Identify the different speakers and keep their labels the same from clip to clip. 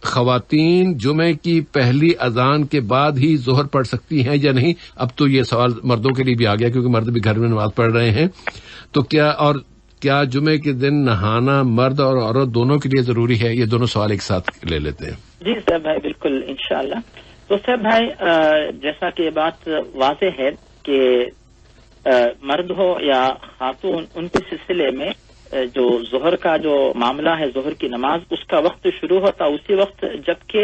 Speaker 1: خواتین جمعے کی پہلی اذان کے بعد ہی ظہر پڑھ سکتی ہیں یا نہیں؟ اب تو یہ سوال مردوں کے لیے بھی آ گیا کیونکہ مرد بھی گھر میں نماز پڑھ رہے ہیں. تو کیا جمعے کے دن نہانا مرد اور عورت دونوں کے لیے ضروری ہے؟ یہ دونوں سوال ایک ساتھ لے لیتے ہیں.
Speaker 2: جی صاحب بھائی، بالکل انشاءاللہ. تو صاحب بھائی جیسا کہ یہ بات واضح ہے کہ مرد ہو یا خاتون، ان کے سلسلے میں جو ظہر کا جو معاملہ ہے، ظہر کی نماز، اس کا وقت شروع ہوتا اسی وقت جبکہ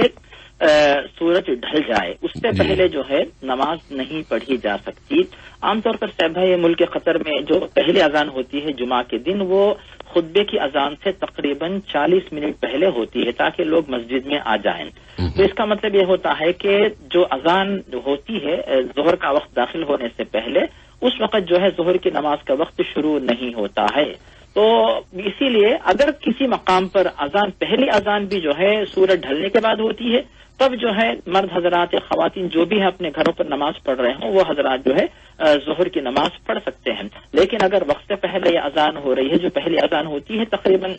Speaker 2: سورج ڈھل جائے. اس سے پہلے جو ہے نماز نہیں پڑھی جا سکتی. عام طور پر صاحب بھائی ملک قطر میں جو پہلی اذان ہوتی ہے جمعہ کے دن، وہ خطبے کی اذان سے تقریباً 40 منٹ پہلے ہوتی ہے تاکہ لوگ مسجد میں آ جائیں. تو اس کا مطلب یہ ہوتا ہے کہ جو اذان ہوتی ہے ظہر کا وقت داخل ہونے سے پہلے، اس وقت جو ہے ظہر کی نماز کا وقت شروع نہیں ہوتا ہے. تو اسی لیے اگر کسی مقام پر اذان، پہلی اذان بھی جو ہے سورج ڈھلنے کے بعد ہوتی ہے، تب جو ہے مرد حضرات یا خواتین جو بھی ہیں اپنے گھروں پر نماز پڑھ رہے ہوں، وہ حضرات جو ہے ظہر کی نماز پڑھ سکتے ہیں. لیکن اگر وقت سے پہلے یہ اذان ہو رہی ہے، جو پہلی اذان ہوتی ہے تقریباً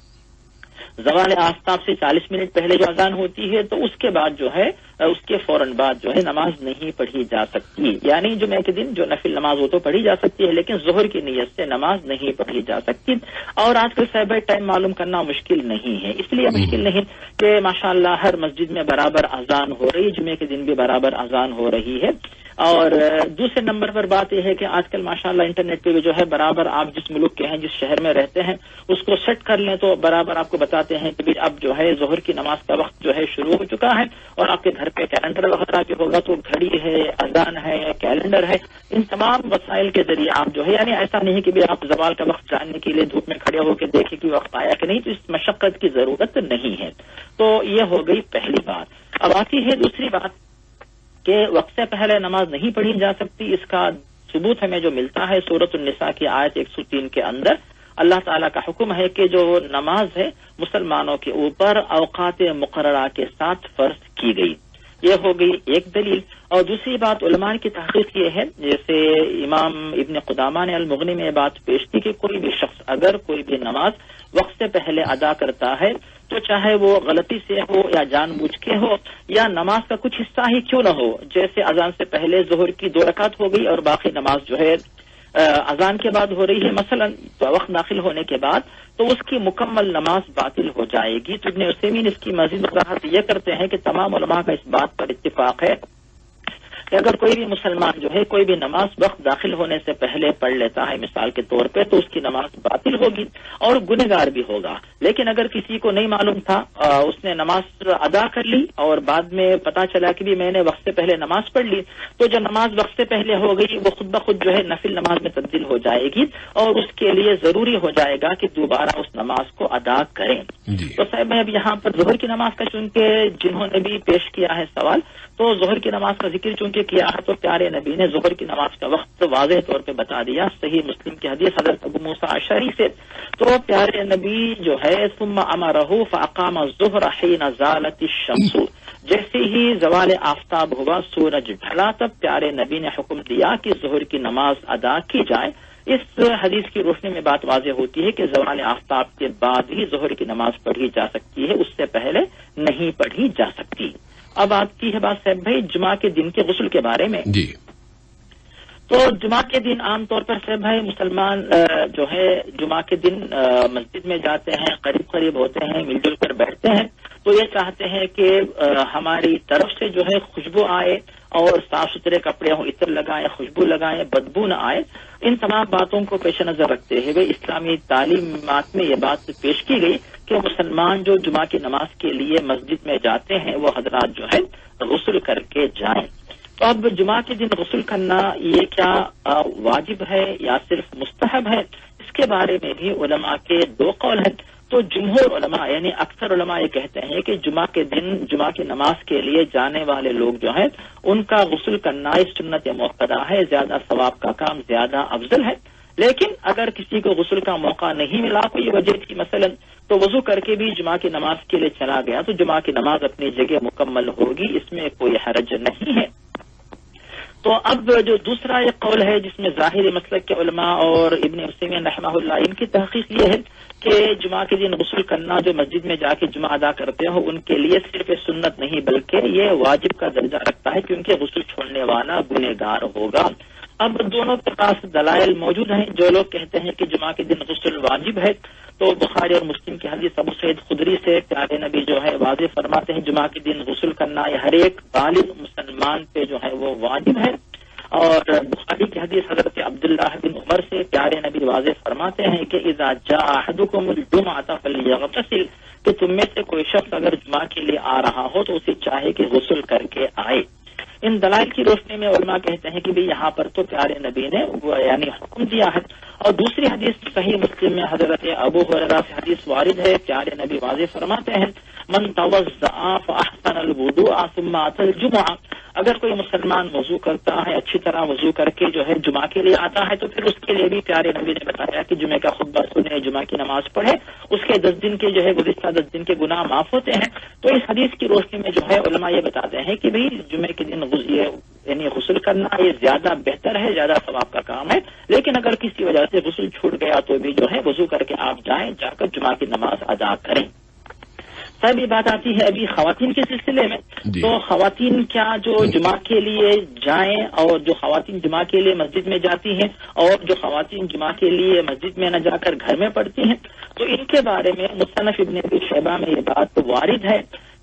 Speaker 2: زوال آفتاب سے 40 منٹ پہلے جو اذان ہوتی ہے، تو اس کے بعد جو ہے، اس کے فوراً بعد جو ہے نماز نہیں پڑھی جا سکتی. یعنی جمعہ کے دن جو نفل نماز وہ تو پڑھی جا سکتی ہے، لیکن ظہر کی نیت سے نماز نہیں پڑھی جا سکتی. اور آج کل صاحب ٹائم معلوم کرنا مشکل نہیں ہے، اس لیے مشکل نہیں کہ ماشاءاللہ ہر مسجد میں برابر اذان ہو رہی ہے، جمعے کے دن بھی برابر اذان ہو رہی ہے. اور دوسرے نمبر پر بات یہ ہے کہ آج کل ماشاءاللہ انٹرنیٹ پہ بھی جو ہے برابر آپ جس ملک کے ہیں، جس شہر میں رہتے ہیں، اس کو سیٹ کر لیں تو برابر آپ کو بتاتے ہیں کہ اب جو ہے ظہر کی نماز کا وقت جو ہے شروع ہو چکا ہے. اور آپ کے گھر پہ کیلنڈر وغیرہ بھی ہوگا تو گھڑی ہے، اذان ہے، کیلنڈر ہے، ان تمام وسائل کے ذریعے آپ جو ہے، یعنی ایسا نہیں کہ آپ زوال کا وقت جاننے کے لیے دھوپ میں کھڑے ہو کے دیکھیں کہ وقت آیا کہ نہیں، تو اس مشقت کی ضرورت نہیں ہے. تو یہ ہو گئی پہلی بات. اب آتی ہے دوسری بات کہ وقت سے پہلے نماز نہیں پڑھی جا سکتی. اس کا ثبوت ہمیں جو ملتا ہے سورۃ النساء کی آیت 103 کے اندر، اللہ تعالیٰ کا حکم ہے کہ جو نماز ہے مسلمانوں کے اوپر اوقات مقررہ کے ساتھ فرض کی گئی. یہ ہو گئی ایک دلیل. اور دوسری بات علماء کی تحقیق یہ ہے، جیسے امام ابن قدامہ نے المغنی میں یہ بات پیش کی کہ کوئی بھی شخص اگر کوئی بھی نماز وقت سے پہلے ادا کرتا ہے، تو چاہے وہ غلطی سے ہو یا جان بوجھ کے ہو، یا نماز کا کچھ حصہ ہی کیوں نہ ہو، جیسے اذان سے پہلے ظہر کی 2 رکعت ہو گئی اور باقی نماز جو ہے اذان کے بعد ہو رہی ہے مثلا، تو وقت داخل ہونے کے بعد، تو اس کی مکمل نماز باطل ہو جائے گی. تو ابن عثیمین اس کی مزید وضاحت یہ کرتے ہیں کہ تمام علماء کا اس بات پر اتفاق ہے کہ اگر کوئی بھی مسلمان جو ہے کوئی بھی نماز وقت داخل ہونے سے پہلے پڑھ لیتا ہے مثال کے طور پہ، تو اس کی نماز باطل ہوگی اور گنہگار بھی ہوگا. لیکن اگر کسی کو نہیں معلوم تھا، اس نے نماز ادا کر لی اور بعد میں پتا چلا کہ بھی میں نے وقت سے پہلے نماز پڑھ لی، تو جو نماز وقت سے پہلے ہو گئی وہ خود بخود جو ہے نفل نماز میں تبدیل ہو جائے گی اور اس کے لیے ضروری ہو جائے گا کہ دوبارہ اس نماز کو ادا کریں. تو صاحب میں اب یہاں پر ظہر کی نماز کا چونکہ جنہوں نے بھی پیش کیا ہے سوال، تو ظہر کی نماز کا ذکر چونکہ کیا ہے، تو پیارے نبی نے ظہر کی نماز کا وقت واضح طور پہ بتا دیا. صحیح مسلم کی حدیث حضرت ابو موسیٰ اشعری سے، تو پیارے نبی جو ہے ثم امرہ فاقام الظہر حین زالت الشمس، جیسے ہی زوال آفتاب ہوا، سورج ڈھلا، تب پیارے نبی نے حکم دیا کہ ظہر کی نماز ادا کی جائے. اس حدیث کی روشنی میں بات واضح ہوتی ہے کہ زوال آفتاب کے بعد ہی ظہر کی نماز پڑھی جا سکتی ہے، اس سے پہلے نہیں پڑھی جا سکتی. اب آتی ہے بات صاحب بھائی جمعہ کے دن کے غسل کے بارے میں.
Speaker 1: جی.
Speaker 2: تو جمعہ کے دن عام طور پر صاحب بھائی مسلمان جو ہے جمعہ کے دن مسجد میں جاتے ہیں، قریب قریب ہوتے ہیں، مل جل کر بیٹھتے ہیں، تو یہ چاہتے ہیں کہ ہماری طرف سے جو ہے خوشبو آئے اور صاف ستھرے کپڑے ہوں، عطر لگائیں، خوشبو لگائیں، بدبو نہ آئے. ان تمام باتوں کو پیش نظر رکھتے ہوئے اسلامی تعلیمات میں یہ بات پیش کی گئی کہ مسلمان جو جمعہ کی نماز کے لیے مسجد میں جاتے ہیں وہ حضرات جو ہے غسل کر کے جائیں. تو اب جمعہ کے دن غسل کرنا یہ کیا واجب ہے یا صرف مستحب ہے، اس کے بارے میں بھی علماء کے 2 قول ہیں. تو جمہور علماء یعنی اکثر علماء یہ کہتے ہیں کہ جمعہ کے دن جمعہ کی نماز کے لیے جانے والے لوگ جو ہیں ان کا غسل کرنا اس سنت موقدہ ہے، زیادہ ثواب کا کام، زیادہ افضل ہے. لیکن اگر کسی کو غسل کا موقع نہیں ملا، کوئی وجہ تھی مثلا، تو وضو کر کے بھی جمعہ کی نماز کے لیے چلا گیا، تو جمعہ کی نماز اپنی جگہ مکمل ہوگی، اس میں کوئی حرج نہیں ہے. تو اب جو دوسرا ایک قول ہے جس میں ظاہری مسلک کے علماء اور ابن عثیمین رحمہ اللہ ان کی تحقیق یہ ہے کہ جمعہ کے دن غسل کرنا جو مسجد میں جا کے جمعہ ادا کرتے ہو ان کے لیے صرف سنت نہیں بلکہ یہ واجب کا درجہ رکھتا ہے، کیونکہ غسل چھوڑنے والا گنہگار ہوگا۔ اب دونوں کے پاس دلائل موجود ہیں۔ جو لوگ کہتے ہیں کہ جمعہ کے دن غسل واجب ہے تو بخاری اور مسلم کی حدیث ابو سعید خدری سے پیارے نبی جو ہے واضح فرماتے ہیں جمعہ کے دن غسل کرنا یہ ہر ایک بالغ مسلمان پہ جو ہے وہ واجب ہے، اور بخاری کی حدیث حضرت عبداللہ بن عمر سے پیارے نبی واضح فرماتے ہیں کہ اذا جاء احدکم الجمعۃ فلیغتسل، کہ تم میں سے کوئی شخص اگر جمعہ کے لیے آ رہا ہو تو اسے چاہے کہ غسل کر کے آئے۔ ان دلائل کی روشنی میں علماء کہتے ہیں کہ بھی یہاں پر تو پیارے نبی نے یعنی حکم دیا ہے، اور دوسری حدیث صحیح مسلم میں حضرت ابو ہریرہ سے حدیث وارد ہے، پیارے نبی واضح فرماتے ہیں من توضأ فاحسن الوضوء ثم اتى الجمعہ، اگر کوئی مسلمان وضو کرتا ہے اچھی طرح وضو کر کے جو ہے جمعہ کے لیے آتا ہے تو پھر اس کے لیے بھی پیارے نبی نے بتایا کہ جمعہ کا خطبہ سنے، جمعہ کی نماز پڑھے، اس کے 10 دن کے جو ہے گزشتہ 10 دن کے گناہ معاف ہوتے ہیں۔ تو اس حدیث کی روشنی میں جو ہے علماء یہ بتاتے ہیں کہ بھئی جمعے کے دن یعنی غسل کرنا یہ زیادہ بہتر ہے، زیادہ ثواب کا کام ہے، لیکن اگر کسی وجہ سے غسل چھوٹ گیا تو بھی جو ہے وضو کر کے آپ جائیں، جا کر جمعہ کی نماز ادا کریں۔ صاحب یہ بات آتی ہے ابھی خواتین کے سلسلے میں، تو خواتین کیا جو جمعہ کے لیے جائیں، اور جو خواتین جمعہ کے لیے مسجد میں جاتی ہیں اور جو خواتین جمعہ کے لیے مسجد میں نہ جا کر گھر میں پڑھتی ہیں، تو ان کے بارے میں مصنف ابن ابی شیبہ میں یہ بات وارد ہے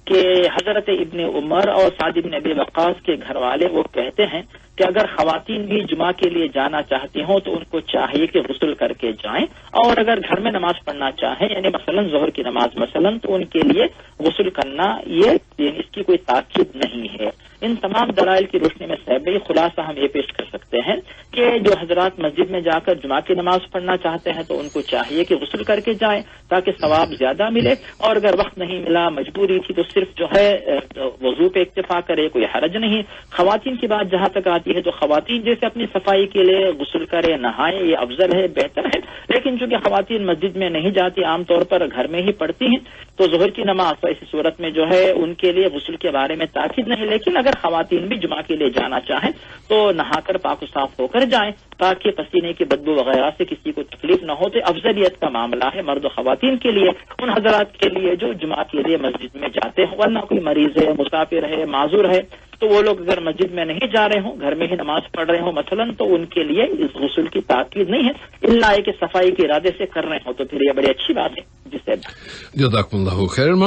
Speaker 2: کہ حضرت ابن عمر اور سعد بن ابی وقاص کے گھر والے وہ کہتے ہیں کہ اگر خواتین بھی جمعہ کے لیے جانا چاہتی ہوں تو ان کو چاہیے کہ غسل کر کے جائیں، اور اگر گھر میں نماز پڑھنا چاہیں یعنی مثلا ظہر کی نماز مثلا تو ان کے لیے غسل کرنا یہ اس کی کوئی تاکید نہیں ہے۔ ان تمام دلائل کی روشنی میں صاحب خلاصہ ہم یہ پیش کر سکتے ہیں کہ جو حضرات مسجد میں جا کر جمعہ کی نماز پڑھنا چاہتے ہیں تو ان کو چاہیے کہ غسل کر کے جائیں تاکہ ثواب زیادہ ملے، اور اگر وقت نہیں ملا مجبوری تھی تو صرف جو ہے وضو پہ اکتفا کرے، کوئی حرج نہیں۔ خواتین کی بات جہاں تک آتی ہے تو خواتین جیسے اپنی صفائی کے لیے غسل کرے، نہائے، یہ افضل ہے، بہتر ہے، لیکن چونکہ خواتین مسجد میں نہیں جاتی، عام طور پر گھر میں ہی پڑھتی ہیں، تو ظہر کی نماز تو ایسی صورت میں جو ہے ان کے لیے غسل کے بارے میں تاکید نہیں، لیکن اگر خواتین بھی جمعہ کے لیے جانا چاہیں تو نہا کر پاک و صاف ہو کر جائیں تاکہ پسینے کی بدبو وغیرہ سے کسی کو تکلیف نہ ہو۔ تو افضلیت کا معاملہ ہے مرد و خواتین کے لیے، ان حضرات کے لیے جو جمعہ کے لیے مسجد میں جاتے ہیں، ورنہ کوئی مریض ہے، مسافر ہے، معذور ہے، تو وہ لوگ اگر مسجد میں نہیں جا رہے ہوں، گھر میں ہی نماز پڑھ رہے ہوں مثلا، تو ان کے لیے اس غسل کی تاکید نہیں ہے، اللہ کہ صفائی کے ارادے سے کر رہے ہوں تو پھر یہ بڑی اچھی بات ہے۔ جس سے
Speaker 1: جزاکم اللہ خیر۔